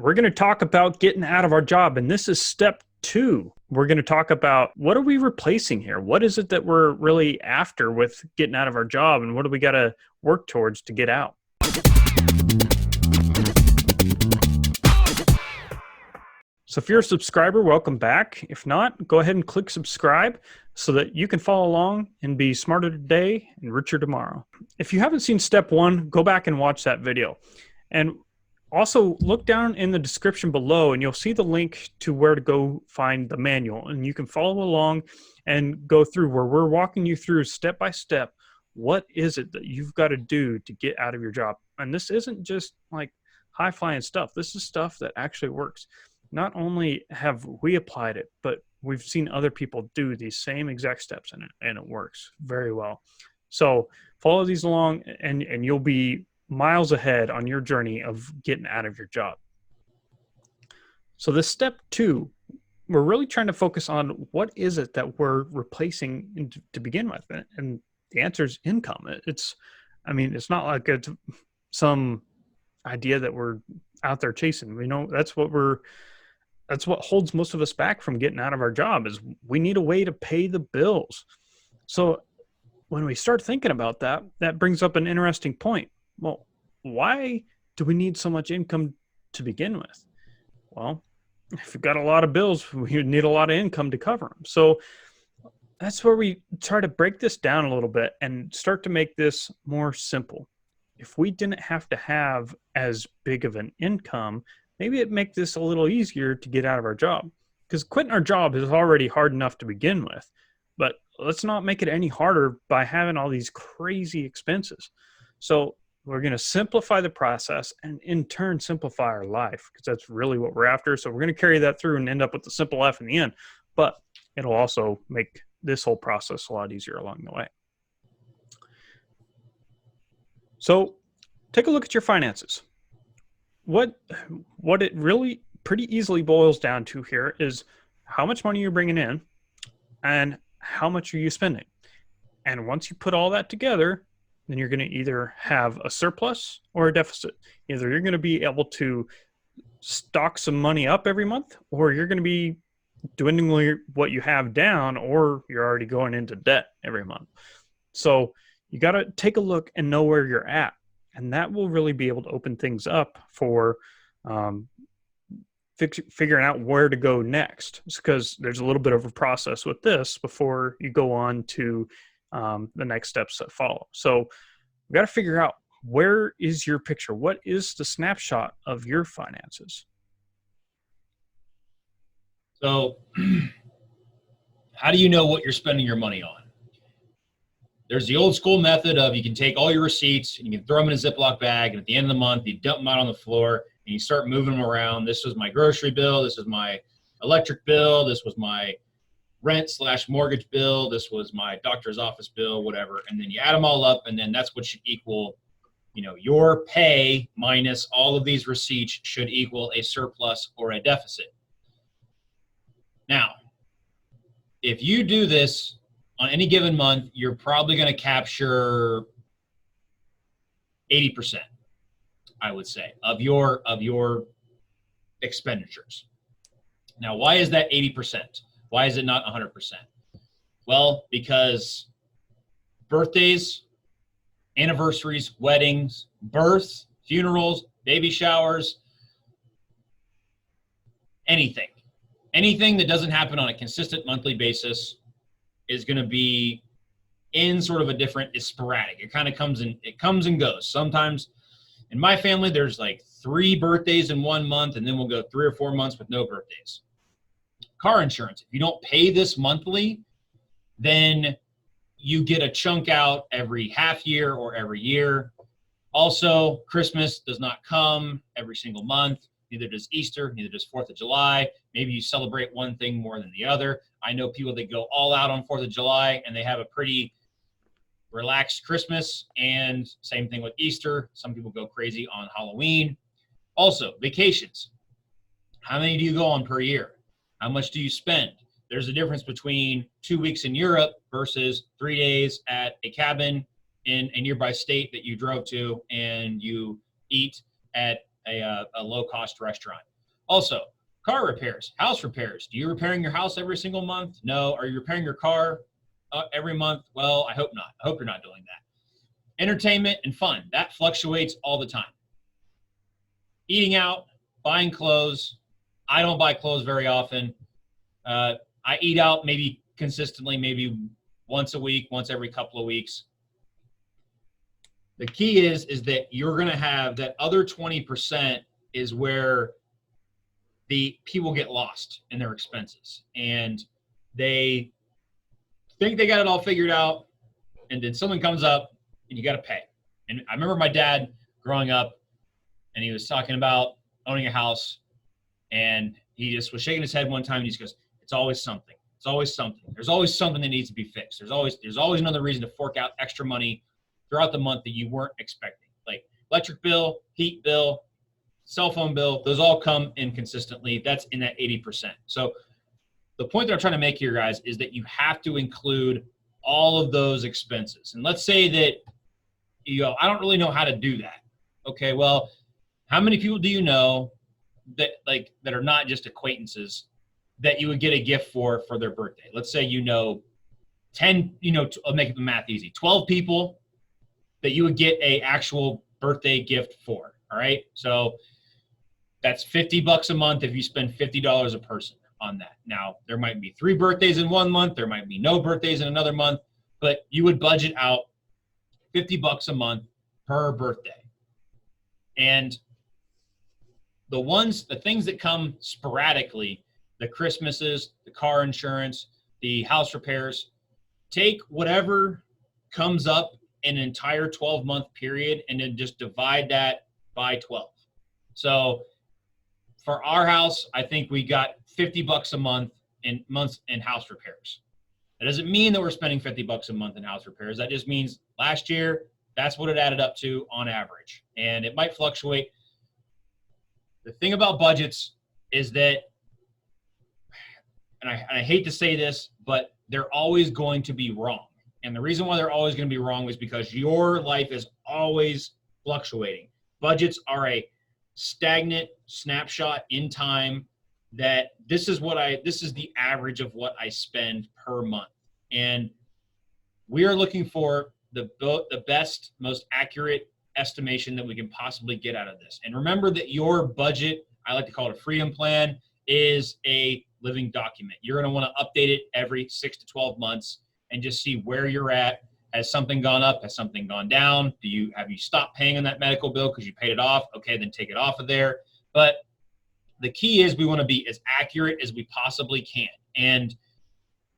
we're going to talk about getting out of our job. And this is step 2. We're going to talk about what are we replacing here? What is it that we're really after with getting out of our job? And what do we got to work towards to get out? So if you're a subscriber, welcome back. If not, go ahead and click subscribe so that you can follow along and be smarter today and richer tomorrow. If you haven't seen step 1, go back and watch that video. And also look down in the description below and you'll see the link to where to go find the manual. And you can follow along and go through where we're walking you through step by step. What is it that you've got to do to get out of your job? And this isn't just like high-flying stuff. This is stuff that actually works. Not only have we applied it, but we've seen other people do these same exact steps in it, and it works very well. So follow these along, and you'll be miles ahead on your journey of getting out of your job. So this step 2, we're really trying to focus on what is it that we're replacing to begin with, and the answer is income. It's not like it's some idea that we're out there chasing. We know that's what holds most of us back from getting out of our job is we need a way to pay the bills. So when we start thinking about that, that brings up an interesting point. Well, why do we need so much income to begin with? Well, if we've got a lot of bills, we need a lot of income to cover them. So that's where we try to break this down a little bit and start to make this more simple. If we didn't have to have as big of an income, maybe it'd make this a little easier to get out of our job, because quitting our job is already hard enough to begin with, but let's not make it any harder by having all these crazy expenses. So we're going to simplify the process and in turn simplify our life, because that's really what we're after. So we're going to carry that through and end up with the simple F in the end, but it'll also make this whole process a lot easier along the way. So take a look at your finances. What it really pretty easily boils down to here is how much money you're bringing in and how much are you spending. And once you put all that together, then you're going to either have a surplus or a deficit. Either you're going to be able to stock some money up every month, or you're going to be dwindling what you have down, or you're already going into debt every month. So you got to take a look and know where you're at. And that will really be able to open things up for figuring out where to go next. Because there's a little bit of a process with this before you go on to the next steps that follow. So we've got to figure out, where is your picture? What is the snapshot of your finances? So how do you know what you're spending your money on? There's the old school method of you can take all your receipts and you can throw them in a Ziploc bag, and at the end of the month, you dump them out on the floor and you start moving them around. This was my grocery bill. This was my electric bill. This was my rent/mortgage bill. This was my doctor's office bill, whatever. And then you add them all up, and then that's what should equal, your pay minus all of these receipts should equal a surplus or a deficit. Now, if you do this on any given month, you're probably going to capture 80%, I would say, of your expenditures. Now, why is that 80%? Why is it not 100%? Well, because birthdays, anniversaries, weddings, births, funerals, baby showers, anything that doesn't happen on a consistent monthly basis is going to be in sort of a different, is sporadic. It kind of comes and goes. Sometimes in my family, there's like 3 birthdays in 1 month, and then we'll go 3 or 4 months with no birthdays. Car insurance, if you don't pay this monthly, then you get a chunk out every half year or every year. Also, Christmas does not come every single month. Neither does Easter, neither does 4th of July. Maybe you celebrate one thing more than the other. I know people that go all out on 4th of July and they have a pretty relaxed Christmas, and same thing with Easter. Some people go crazy on Halloween. Also, vacations. How many do you go on per year? How much do you spend? There's a difference between 2 weeks in Europe versus 3 days at a cabin in a nearby state that you drove to and you eat at a low-cost restaurant. Also, car repairs, house repairs. Do you repairing your house every single month? No. Are you repairing your car every month? Well, I hope not. I hope you're not doing that. Entertainment and fun, that fluctuates all the time. Eating out, buying clothes. I don't buy clothes very often. I eat out maybe consistently, maybe once a week, once every couple of weeks. The key is that you're going to have that other 20% is where the people get lost in their expenses, and they think they got it all figured out, and then something comes up and you got to pay. And I remember my dad growing up, and he was talking about owning a house, and he just was shaking his head one time, and he just goes, it's always something. It's always something. There's always something that needs to be fixed. There's always another reason to fork out extra money throughout the month that you weren't expecting. Like electric bill, heat bill, cell phone bill, those all come in consistently. That's in that 80%. So the point that I'm trying to make here, guys, is that you have to include all of those expenses. And let's say that you go, I don't really know how to do that. Okay, well, how many people do you know that are not just acquaintances that you would get a gift for their birthday? Let's say 10, I'll make the math easy. 12 people that you would get a actual birthday gift for. All right, so that's $50 a month if you spend $50 a person on that. Now, there might be 3 birthdays in one month, there might be no birthdays in another month, but you would budget out $50 a month per birthday. And the things that come sporadically, the Christmases, the car insurance, the house repairs, take whatever comes up in an entire 12-month period and then just divide that by 12. So for our house, I think we got $50 a month in house repairs. That doesn't mean that we're spending $50 a month in house repairs. That just means last year, that's what it added up to on average. And it might fluctuate. The thing about budgets is that, and I hate to say this, but they're always going to be wrong. And the reason why they're always going to be wrong is because your life is always fluctuating. Budgets are a stagnant snapshot in time that this is the average of what I spend per month. And we are looking for the best, most accurate estimation that we can possibly get out of this. And remember that your budget, I like to call it a freedom plan, is a living document. You're going to want to update it every 6 to 12 months and just see where you're at. Has something gone up? Has something gone down? Have you stopped paying on that medical bill because you paid it off? Okay, then take it off of there. But the key is we want to be as accurate as we possibly can. And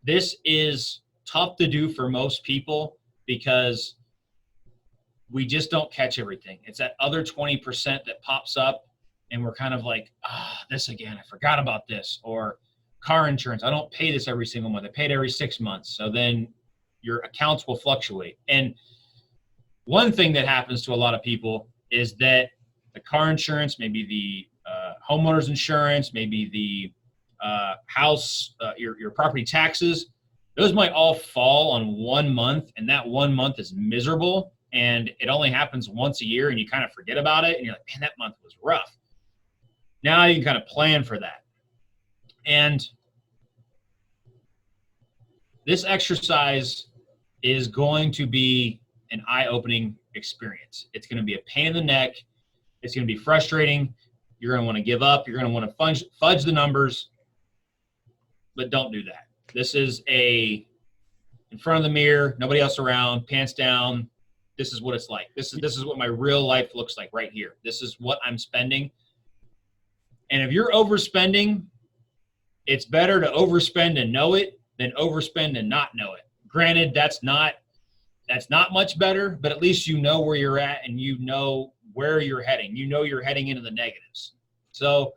this is tough to do for most people because we just don't catch everything. It's that other 20% that pops up and we're kind of like, this again, I forgot about this. Or car insurance, I don't pay this every single month. I pay it every 6 months. So then your accounts will fluctuate. And one thing that happens to a lot of people is that the car insurance, maybe the homeowner's insurance, maybe the house, your property taxes, those might all fall on 1 month, and that 1 month is miserable, and it only happens once a year, and you kind of forget about it, and you're like, man, that month was rough. Now you can kind of plan for that. And this exercise is going to be an eye-opening experience. It's going to be a pain in the neck. It's going to be frustrating. You're going to want to give up. You're going to want to fudge the numbers, but don't do that. This is in front of the mirror, nobody else around, pants down. This is what it's like. This is what my real life looks like right here. This is what I'm spending. And if you're overspending, it's better to overspend and know it than overspend and not know it. Granted, that's not much better, but at least you know where you're at and you know where you're heading. You know you're heading into the negatives. So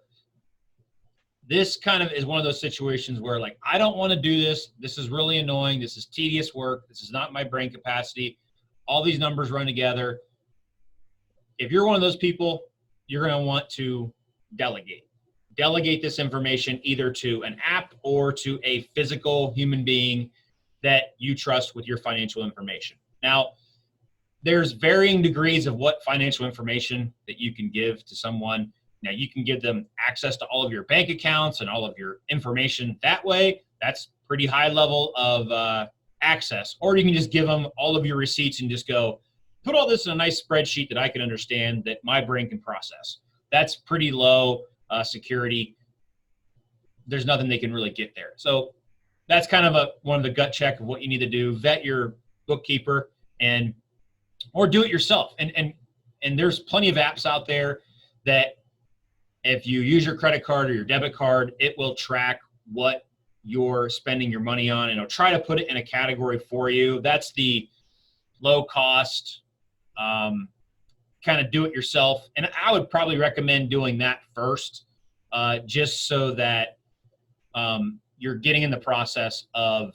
this kind of is one of those situations where, like, I don't want to do this. This is really annoying. This is tedious work. This is not my brain capacity. All these numbers run together. If you're one of those people, you're going to want to delegate. Delegate this information either to an app or to a physical human being that you trust with your financial information. Now, there's varying degrees of what financial information that you can give to someone. Now, you can give them access to all of your bank accounts and all of your information that way. That's pretty high level of access. Or you can just give them all of your receipts and just go, put all this in a nice spreadsheet that I can understand, that my brain can process. That's pretty low security. There's nothing they can really get there. So that's kind of one of the gut check of what you need to do. Vet your bookkeeper or do it yourself. And there's plenty of apps out there that if you use your credit card or your debit card, it will track what you're spending your money on, and it'll try to put it in a category for you. That's the low cost, kind of do it yourself. And I would probably recommend doing that first, just so that you're getting in the process of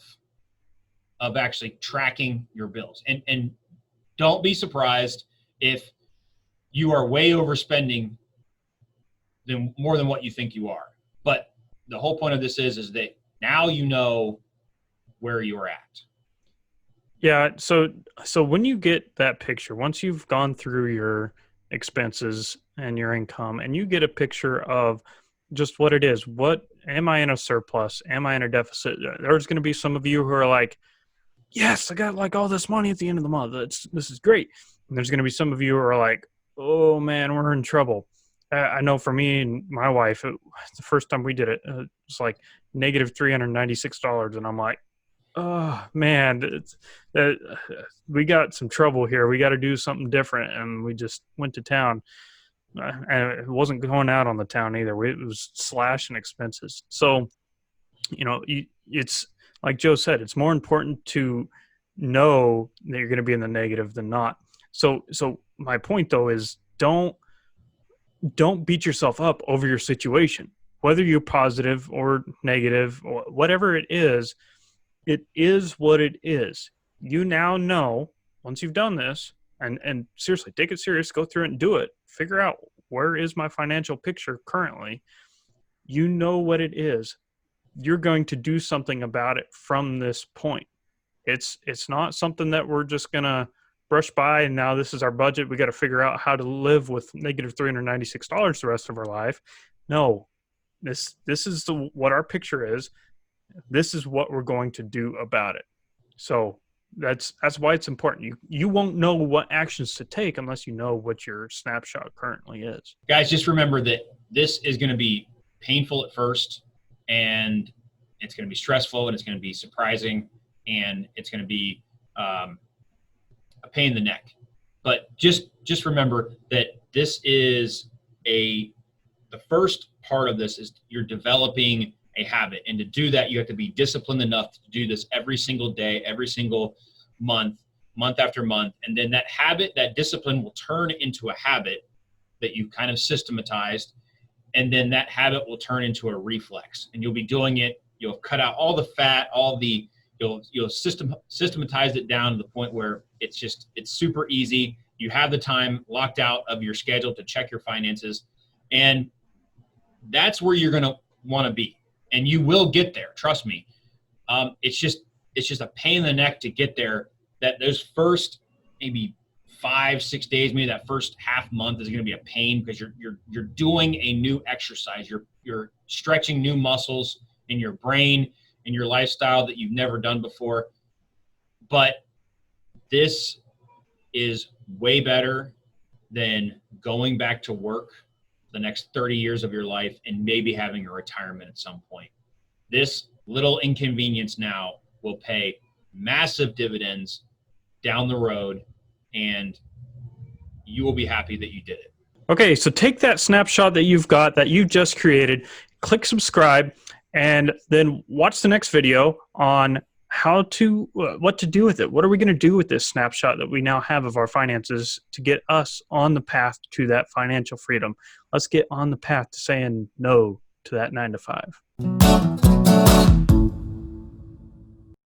actually tracking your bills. And don't be surprised if you are way overspending more than what you think you are. But the whole point of this is that now you know where you're at. Yeah. So when you get that picture, once you've gone through your expenses and your income, and you get a picture of just what it is, what am I in a surplus? Am I in a deficit? There's going to be some of you who are like, yes, I got like all this money at the end of the month. This is great. And there's going to be some of you who are like, oh man, we're in trouble. I know for me and my wife, the first time we did it, it was like negative $396. And I'm like, oh man, we got some trouble here. We got to do something different. And we just went to town. And it wasn't going out on the town either. It was slashing expenses. So, it's like Joe said, it's more important to know that you're going to be in the negative than not. So my point though is don't beat yourself up over your situation, whether you're positive or negative or whatever it is what it is. You now know, once you've done this, and seriously, take it serious, go through it and do it. Figure out, where is my financial picture currently? You know what it is. You're going to do something about it from this point. It's not something that we're just going to brush by and now this is our budget. We got to figure out how to live with negative $396 the rest of our life. No, this is what our picture is. This is what we're going to do about it. So that's why it's important. You won't know what actions to take unless you know what your snapshot currently is. Guys, just remember that this is going to be painful at first, and it's going to be stressful, and it's going to be surprising, and it's going to be a pain in the neck. But just remember that this is the first part of this is you're developing a habit. And to do that, you have to be disciplined enough to do this every single day, every single month after month. And then that habit, that discipline will turn into a habit that you've kind of systematized. And then that habit will turn into a reflex. And you'll be doing it. You'll cut out all the fat, you'll systematize it down to the point where it's super easy. You have the time locked out of your schedule to check your finances. And that's where you're going to want to be. And you will get there. Trust me. It's just a pain in the neck to get there. That those first maybe 5-6 days, maybe that first half month is going to be a pain because you're doing a new exercise. You're stretching new muscles in your brain, in your lifestyle that you've never done before. But this is way better than going back to work the next 30 years of your life and maybe having a retirement at some point. This little inconvenience now will pay massive dividends down the road, and you will be happy that you did it. Okay, so take that snapshot that you've got, that you just created, click subscribe, and then watch the next video on what to do with it. What are we going to do with this snapshot that we now have of our finances to get us on the path to that financial freedom? Let's get on the path to saying no to that 9 to 5.